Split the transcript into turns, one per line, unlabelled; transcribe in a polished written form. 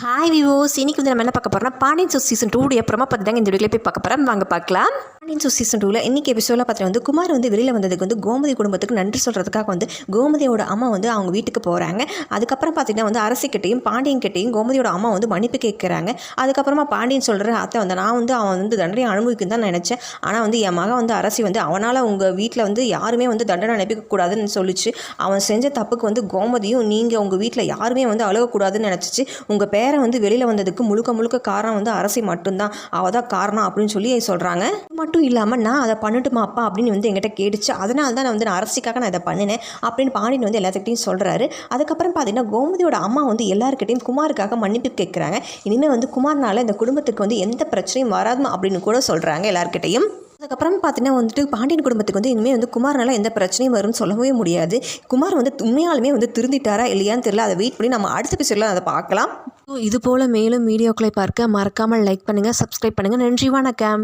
Hi விவோஸ், இன்னைக்கு வந்து நம்ம என்ன பார்க்க போகிறோம்னா பாண்டியன் ஸ்டோர்ஸ் சீசன் 2 அப்புறமா பார்த்துட்டாங்க இந்த வீடியோவில் போய் பார்க்க போகிறோம். வாங்க பார்க்கலாம். பாண்டியன் ஸ்டோர்ஸ் சீசன் 2ல் இன்றைக்கி எபிசோடில் பார்த்தீங்கன்னா வந்து குமார் வந்து வெளியில் வந்ததுக்கு வந்து கோமதி குடும்பத்துக்கு நன்றி சொல்கிறதுக்காக வந்து கோமதியோட அம்மா வந்து அவங்க வீட்டுக்கு போகிறாங்க. அதுக்கப்புறம் பார்த்தீங்கன்னா வந்து அரசிக்கிட்டையும் பாண்டியன் கிட்டையும் கோமதியோட அம்மா வந்து மன்னிப்பு கேட்குறாங்க. அதுக்கப்புறமா பாண்டியன் சொல்கிற அத்தை வந்து நான் வந்து அவன் வந்து தண்டனை அனுபவிக்கும் தான் நினச்சேன். ஆனால் வந்து என் மகன் வந்து அரசி வந்து அவனால் உங்கள் வீட்டில் வந்து யாருமே வந்து தண்டனை அனுப்பிக்கக்கூடாதுன்னு சொல்லிச்சு. அவன் செஞ்ச தப்புக்கு வந்து கோமதியும் நீங்கள் உங்கள் வீட்டில் யாருமே வந்து அழுகக்கூடாதுன்னு நினச்சிச்சு. உங்கள் பேரை வந்து வெளியில் வந்ததுக்கு முழுக்க காரணம் வந்து அரசி மட்டும்தான், அவள் தான் காரணம் அப்படின்னு சொல்லி சொல்கிறாங்க. மட்டும் இல்லாமல் நான் அதை பண்ணட்டுமாப்பா அப்படின்னு வந்து என்கிட்ட கேட்டுச்சு. அதனால தான் நான் அரசிக்காக நான் இதை பண்ணினேன் அப்படின்னு பாண்டியன் வந்து எல்லாத்துக்கிட்டையும் சொல்கிறாரு. அதுக்கப்புறம் பார்த்தீங்கன்னா கோமதியோட அம்மா வந்து எல்லாருக்கிட்டையும் குமாருக்காக மன்னிப்பு கேட்குறாங்க. இனிமேல் வந்து குமார்னால இந்த குடும்பத்துக்கு வந்து எந்த பிரச்சனையும் வராது அப்படின்னு கூட சொல்கிறாங்க எல்லாருக்கிட்டையும். அதுக்கப்புறம் பார்த்தீங்கன்னா வந்துட்டு பாண்டியன் குடும்பத்துக்கு வந்து இனிமேல் வந்து குமார்னால எந்த பிரச்சனையும் வரும்னு சொல்லவே முடியாது. குமார் வந்து உண்மையாலுமே வந்து திருந்திட்டாரா இல்லையான்னு தெரியல. அதை வெயிட் பண்ணி நம்ம அடுத்த எபிசோடில் அதை பார்க்கலாம். இது போல் மேலும் வீடியோக்களை பார்க்க மறக்காமல் லைக் பண்ணுங்கள், சப்ஸ்கிரைப் பண்ணுங்கள். நன்றி, வணக்கம்.